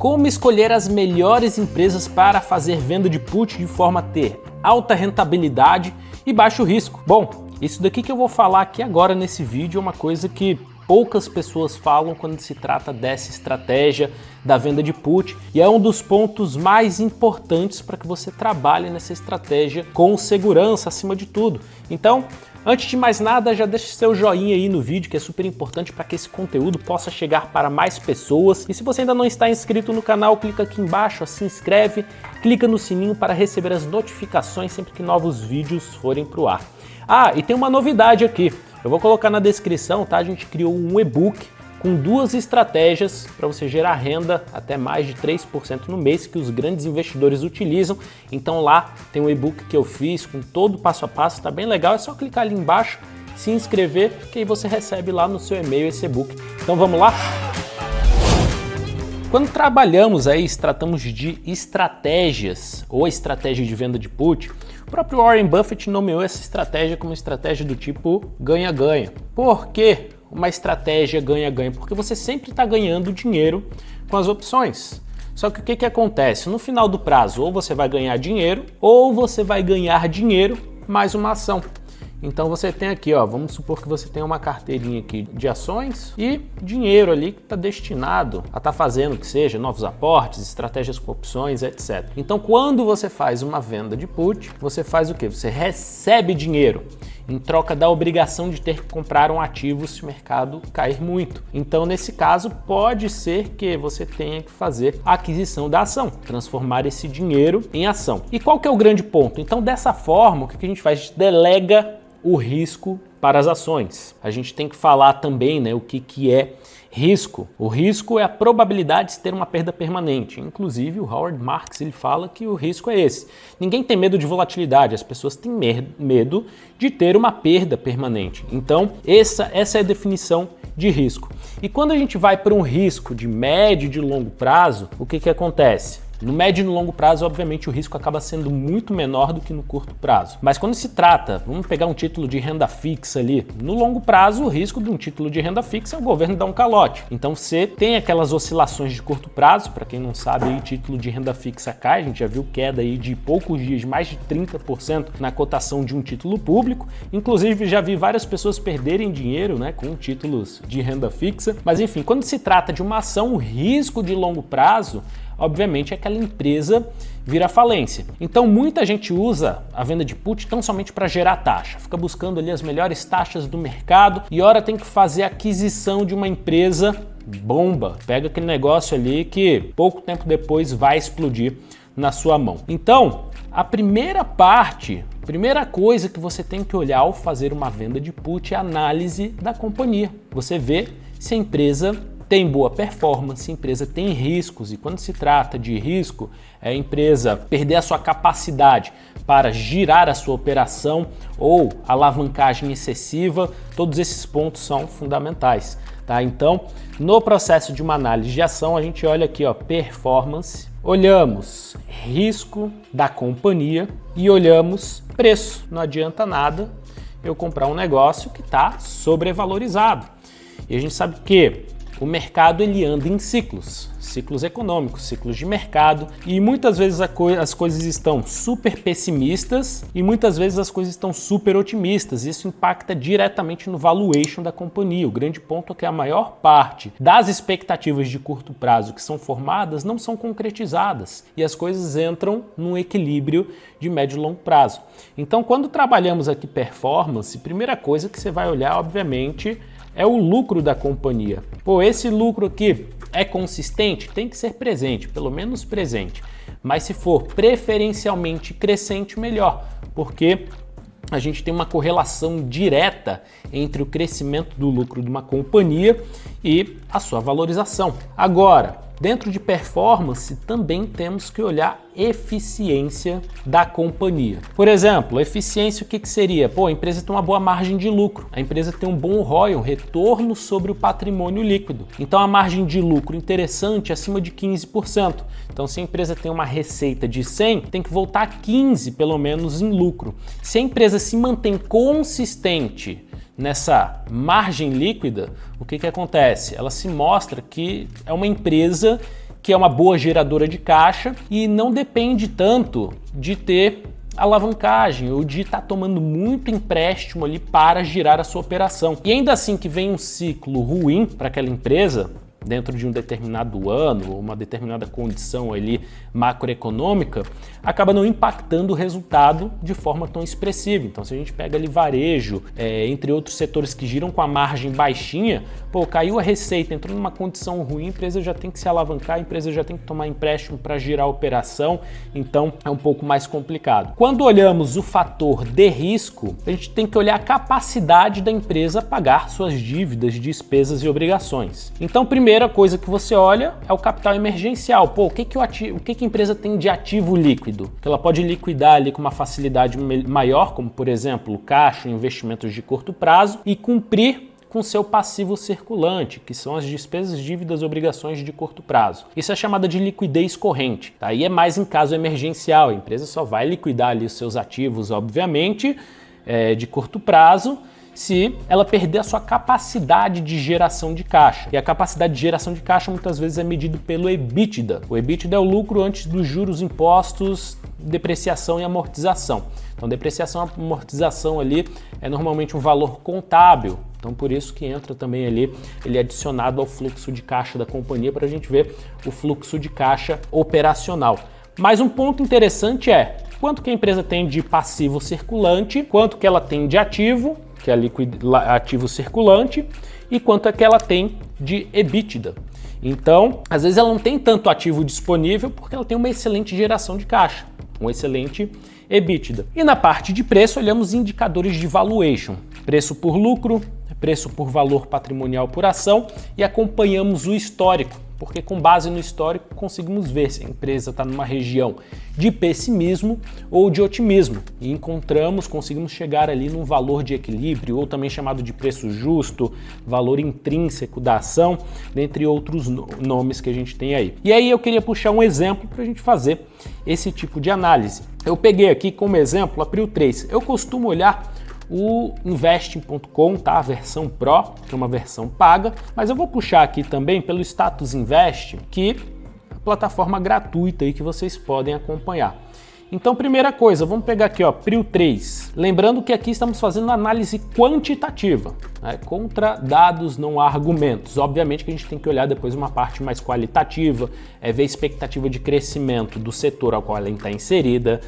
Como escolher as melhores empresas para fazer venda de put de forma a ter alta rentabilidade e baixo risco? Bom, isso daqui que eu vou falar aqui agora nesse vídeo é uma coisa que poucas pessoas falam quando se trata dessa estratégia da venda de put e é um dos pontos mais importantes para que você trabalhe nessa estratégia com segurança acima de tudo. Então, antes de mais nada, já deixa seu joinha aí no vídeo, que é super importante para que esse conteúdo possa chegar para mais pessoas. E se você ainda não está inscrito no canal, clica aqui embaixo, se inscreve, clica no sininho para receber as notificações sempre que novos vídeos forem para o ar. Ah, e tem uma novidade aqui. Eu vou colocar na descrição, tá? A gente criou um e-book com 2 estratégias para você gerar renda até mais de 3% no mês que os grandes investidores utilizam. Então lá tem um e-book que eu fiz com todo o passo a passo, tá bem legal. É só clicar ali embaixo, se inscrever, que aí você recebe lá no seu e-mail esse e-book. Então vamos lá? Quando trabalhamos aí, tratamos de estratégias ou estratégia de venda de put, o próprio Warren Buffett nomeou essa estratégia como estratégia do tipo ganha-ganha. Por quê uma estratégia ganha-ganha? Porque você sempre está ganhando dinheiro com as opções. Só que o que acontece? No final do prazo, ou você vai ganhar dinheiro, ou você vai ganhar dinheiro mais uma ação. Então você tem aqui, ó, vamos supor que você tem uma carteirinha aqui de ações e dinheiro ali que está destinado a estar fazendo que seja novos aportes, estratégias com opções, etc. Então quando você faz uma venda de put, você faz o quê? Você recebe dinheiro em troca da obrigação de ter que comprar um ativo se o mercado cair muito. Então nesse caso pode ser que você tenha que fazer a aquisição da ação, transformar esse dinheiro em ação. E qual que é o grande ponto? Então dessa forma, o que a gente faz? A gente delega o risco para as ações. A gente tem que falar também, né, o que é risco. O risco é a probabilidade de ter uma perda permanente. Inclusive o Howard Marks ele fala que o risco é esse. Ninguém tem medo de volatilidade, as pessoas têm medo de ter uma perda permanente. Então essa é a definição de risco. E quando a gente vai para um risco de médio e de longo prazo, o que acontece? No médio e no longo prazo, obviamente, o risco acaba sendo muito menor do que no curto prazo. Mas quando se trata, vamos pegar um título de renda fixa ali, no longo prazo, o risco de um título de renda fixa é o governo dar um calote. Então você tem aquelas oscilações de curto prazo, para quem não sabe, aí, título de renda fixa cai, a gente já viu queda aí de poucos dias, de mais de 30% na cotação de um título público. Inclusive, já vi várias pessoas perderem dinheiro, né, com títulos de renda fixa. Mas enfim, quando se trata de uma ação, o risco de longo prazo, obviamente, aquela empresa vira falência. Então muita gente usa a venda de put tão somente para gerar taxa, fica buscando ali as melhores taxas do mercado e hora tem que fazer a aquisição de uma empresa bomba, pega aquele negócio ali que pouco tempo depois vai explodir na sua mão. Então a primeira coisa que você tem que olhar ao fazer uma venda de put é a análise da companhia. Você vê se a empresa tem boa performance, a empresa tem riscos e quando se trata de risco, é a empresa perder a sua capacidade para girar a sua operação ou alavancagem excessiva, todos esses pontos são fundamentais, tá? Então, no processo de uma análise de ação, a gente olha aqui, ó, performance, olhamos risco da companhia e olhamos preço. Não adianta nada eu comprar um negócio que está sobrevalorizado. E a gente sabe que o mercado ele anda em ciclos econômicos, ciclos de mercado e muitas vezes as coisas estão super pessimistas e muitas vezes as coisas estão super otimistas. Isso impacta diretamente no valuation da companhia. O grande ponto é que a maior parte das expectativas de curto prazo que são formadas não são concretizadas e as coisas entram num equilíbrio de médio e longo prazo. Então, quando trabalhamos aqui performance, primeira coisa que você vai olhar, obviamente, é o lucro da companhia. Pô, esse lucro aqui é consistente? Tem que ser presente, pelo menos presente. Mas se for preferencialmente crescente, melhor, porque a gente tem uma correlação direta entre o crescimento do lucro de uma companhia e a sua valorização. Agora, dentro de performance, também temos que olhar eficiência da companhia. Por exemplo, eficiência, o que seria? Pô, a empresa tem uma boa margem de lucro, a empresa tem um bom ROI, um retorno sobre o patrimônio líquido. Então, a margem de lucro interessante é acima de 15%. Então, se a empresa tem uma receita de 100, tem que voltar a 15, pelo menos, em lucro. Se a empresa se mantém consistente nessa margem líquida, o que acontece? Ela se mostra que é uma empresa que é uma boa geradora de caixa e não depende tanto de ter alavancagem ou de estar tomando muito empréstimo ali para girar a sua operação. E ainda assim que vem um ciclo ruim para aquela empresa, dentro de um determinado ano, uma determinada condição ali macroeconômica, acaba não impactando o resultado de forma tão expressiva. Então, se a gente pega ali varejo, entre outros setores que giram com a margem baixinha, pô, caiu a receita, entrou numa condição ruim, a empresa já tem que se alavancar, a empresa já tem que tomar empréstimo para girar a operação, então é um pouco mais complicado. Quando olhamos o fator de risco, a gente tem que olhar a capacidade da empresa pagar suas dívidas, despesas e obrigações. Então, primeira coisa que você olha é o capital emergencial. Pô, o que a empresa tem de ativo líquido? Que ela pode liquidar ali com uma facilidade maior, como por exemplo, caixa, investimentos de curto prazo, e cumprir com seu passivo circulante, que são as despesas, dívidas e obrigações de curto prazo. Isso é chamada de liquidez corrente. Tá? Aí é mais em caso emergencial. A empresa só vai liquidar ali os seus ativos, obviamente, de curto prazo, se ela perder a sua capacidade de geração de caixa. E a capacidade de geração de caixa muitas vezes é medido pelo EBITDA. O EBITDA é o lucro antes dos juros, impostos, depreciação e amortização. Então, depreciação e amortização ali é normalmente um valor contábil. Então, por isso que entra também ali, ele é adicionado ao fluxo de caixa da companhia para a gente ver o fluxo de caixa operacional. Mas um ponto interessante é quanto que a empresa tem de passivo circulante, quanto que ela tem de ativo, que é ativo circulante, e quanto é que ela tem de EBITDA. Então, às vezes ela não tem tanto ativo disponível porque ela tem uma excelente geração de caixa, um excelente EBITDA. E na parte de preço, olhamos indicadores de valuation, preço por lucro, preço por valor patrimonial por ação, e acompanhamos o histórico, porque com base no histórico conseguimos ver se a empresa está numa região de pessimismo ou de otimismo e conseguimos chegar ali num valor de equilíbrio, ou também chamado de preço justo, valor intrínseco da ação, dentre outros nomes que a gente tem aí. E aí eu queria puxar um exemplo para a gente fazer esse tipo de análise. Eu peguei aqui como exemplo a Prio 3. Eu costumo olhar o investing.com, tá? A versão Pro, que é uma versão paga, mas eu vou puxar aqui também pelo Status Invest, que é a plataforma gratuita aí que vocês podem acompanhar. Então, primeira coisa, vamos pegar aqui, ó, Prio 3. Lembrando que aqui estamos fazendo análise quantitativa, né? Contra dados, não há argumentos. Obviamente que a gente tem que olhar depois uma parte mais qualitativa, ver a expectativa de crescimento do setor ao qual ela está inserida,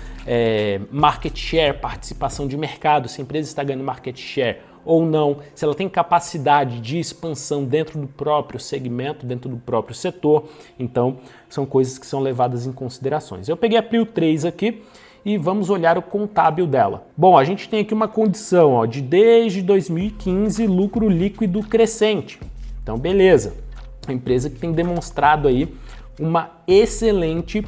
market share, participação de mercado, se a empresa está ganhando market share ou não, se ela tem capacidade de expansão dentro do próprio segmento, dentro do próprio setor. Então, são coisas que são levadas em considerações. Eu peguei a Prio 3 aqui e vamos olhar o contábil dela. Bom, a gente tem aqui uma condição, ó, de desde 2015 lucro líquido crescente. Então, beleza. A empresa que tem demonstrado aí uma excelente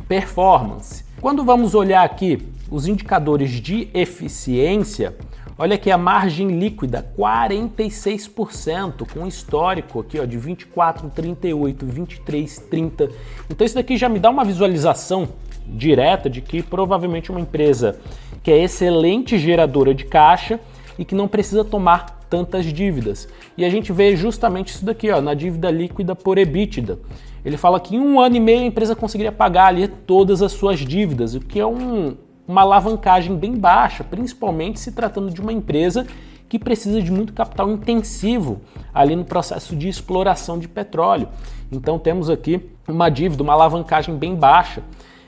performance. Quando vamos olhar aqui os indicadores de eficiência, olha aqui a margem líquida, 46%, com histórico aqui ó, de 24, 38, 23, 30. Então isso daqui já me dá uma visualização direta de que provavelmente uma empresa que é excelente geradora de caixa e que não precisa tomar tantas dívidas. E a gente vê justamente isso daqui, ó, na dívida líquida por EBITDA. Ele fala que em 1 ano e meio a empresa conseguiria pagar ali todas as suas dívidas, o que é uma alavancagem bem baixa, principalmente se tratando de uma empresa que precisa de muito capital intensivo ali no processo de exploração de petróleo. Então temos aqui uma dívida, uma alavancagem bem baixa.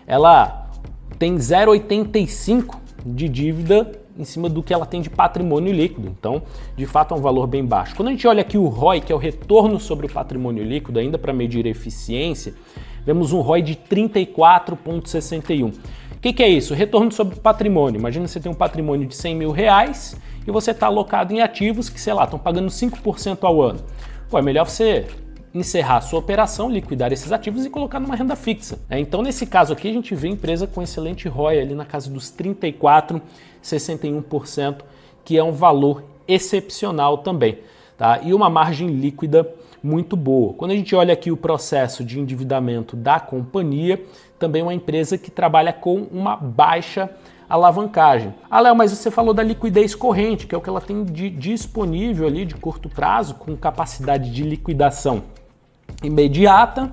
Ela tem 0,85 de dívida em cima do que ela tem de patrimônio líquido. Então, de fato, é um valor bem baixo. Quando a gente olha aqui o ROI, que é o retorno sobre o patrimônio líquido, ainda para medir a eficiência, vemos um ROI de 34,61. O que é isso? Retorno sobre patrimônio. Imagina que você tem um patrimônio de 100 mil reais e você está alocado em ativos que, sei lá, estão pagando 5% ao ano. Pô, é melhor você encerrar a sua operação, liquidar esses ativos e colocar numa renda fixa. Então, nesse caso aqui, a gente vê a empresa com excelente ROI ali na casa dos 34,61%, que é um valor excepcional também, tá? E uma margem líquida muito boa. Quando a gente olha aqui o processo de endividamento da companhia, também é uma empresa que trabalha com uma baixa alavancagem. Ah, Léo, mas você falou da liquidez corrente, que é o que ela tem de disponível ali de curto prazo, com capacidade de liquidação imediata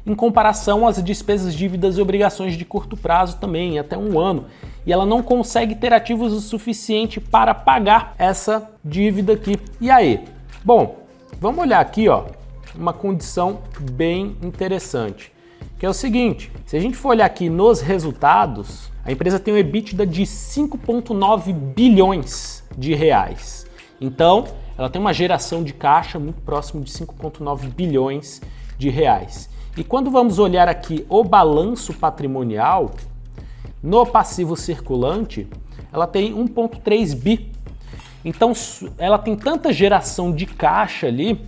em comparação às despesas, dívidas e obrigações de curto prazo também, até 1 ano. E ela não consegue ter ativos o suficiente para pagar essa dívida aqui. E aí? Bom, vamos olhar aqui, ó, uma condição bem interessante, que é o seguinte: se a gente for olhar aqui nos resultados, a empresa tem um EBITDA de 5,9 bilhões de reais. Então, ela tem uma geração de caixa muito próximo de 5,9 bilhões de reais. E quando vamos olhar aqui o balanço patrimonial, no passivo circulante, ela tem 1,3 bi. Então, ela tem tanta geração de caixa ali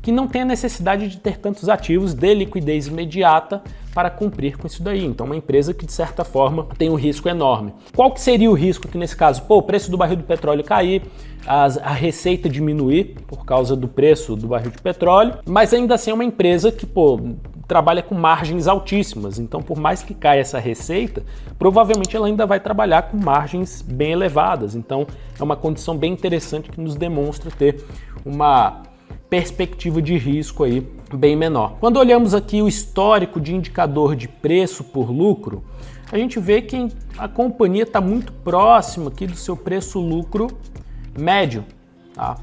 que não tem a necessidade de ter tantos ativos de liquidez imediata para cumprir com isso daí. Então, uma empresa que, de certa forma, tem um risco enorme. Qual que seria o risco aqui nesse caso? Pô, o preço do barril do petróleo cair, a receita diminuir por causa do preço do barril de petróleo, mas ainda assim é uma empresa que, pô, trabalha com margens altíssimas. Então, por mais que caia essa receita, provavelmente ela ainda vai trabalhar com margens bem elevadas. Então, é uma condição bem interessante que nos demonstra ter uma perspectiva de risco aí bem menor. Quando olhamos aqui o histórico de indicador de preço por lucro, a gente vê que a companhia está muito próxima aqui do seu preço-lucro médio, tá?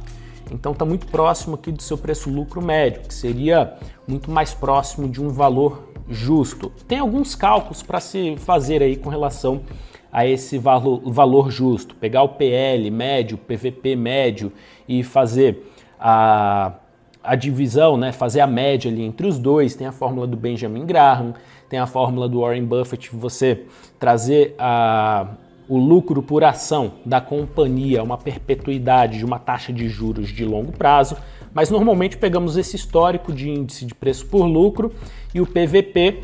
Então está muito próximo aqui do seu preço-lucro médio, que seria muito mais próximo de um valor justo. Tem alguns cálculos para se fazer aí com relação a esse valor justo. Pegar o PL médio, PVP médio e fazer a divisão, né, fazer a média ali entre os dois. Tem a fórmula do Benjamin Graham, tem a fórmula do Warren Buffett, você trazer o lucro por ação da companhia, uma perpetuidade de uma taxa de juros de longo prazo, mas normalmente pegamos esse histórico de índice de preço por lucro e o PVP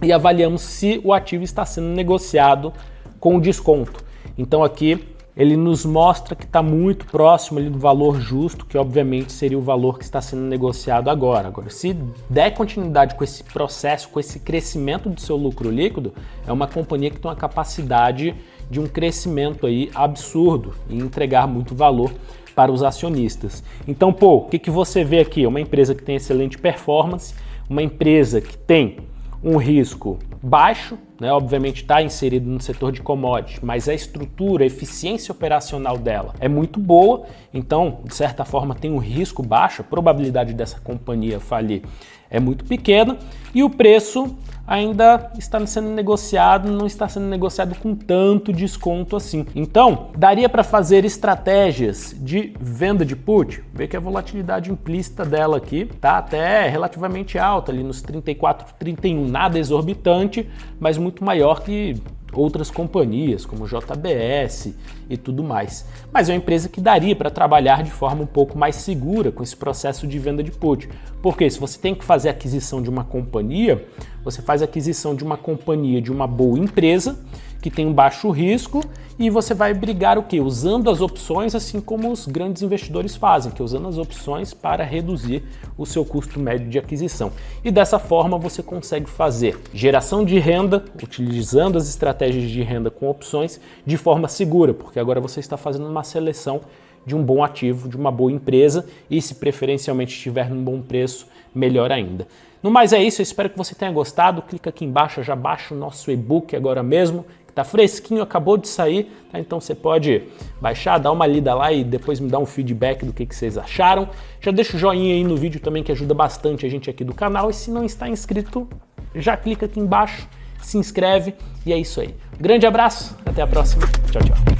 e avaliamos se o ativo está sendo negociado com desconto. Então aqui ele nos mostra que está muito próximo ali do valor justo, que obviamente seria o valor que está sendo negociado agora. Agora, se der continuidade com esse processo, com esse crescimento do seu lucro líquido, é uma companhia que tem uma capacidade de um crescimento aí absurdo e entregar muito valor para os acionistas. Então, pô, o que você vê aqui? É uma empresa que tem excelente performance, uma empresa que tem um risco baixo, né? Obviamente está inserido no setor de commodities, mas a estrutura, a eficiência operacional dela é muito boa, então, de certa forma, tem um risco baixo, a probabilidade dessa companhia falir é muito pequena e o preço ainda está sendo negociado, não está sendo negociado com tanto desconto assim. Então, daria para fazer estratégias de venda de put, vê que a volatilidade implícita dela aqui tá até relativamente alta, ali nos 34, 31, nada exorbitante, mas muito maior que outras companhias, como JBS e tudo mais. Mas é uma empresa que daria para trabalhar de forma um pouco mais segura com esse processo de venda de put. Porque se você tem que fazer aquisição de uma companhia, você faz aquisição de uma companhia de uma boa empresa, que tem um baixo risco, e você vai brigar o quê? Usando as opções, assim como os grandes investidores fazem, que é usando as opções para reduzir o seu custo médio de aquisição. E dessa forma você consegue fazer geração de renda, utilizando as estratégias de renda com opções, de forma segura, porque agora você está fazendo uma seleção de um bom ativo, de uma boa empresa, e se preferencialmente estiver num bom preço, melhor ainda. No mais é isso, eu espero que você tenha gostado. Clica aqui embaixo, já baixa o nosso e-book agora mesmo, que tá fresquinho, acabou de sair, tá? Então você pode baixar, dar uma lida lá e depois me dar um feedback do que vocês acharam. Já deixa o joinha aí no vídeo também, que ajuda bastante a gente aqui do canal, e se não está inscrito, já clica aqui embaixo, se inscreve, e é isso aí. Grande abraço, até a próxima, tchau, tchau.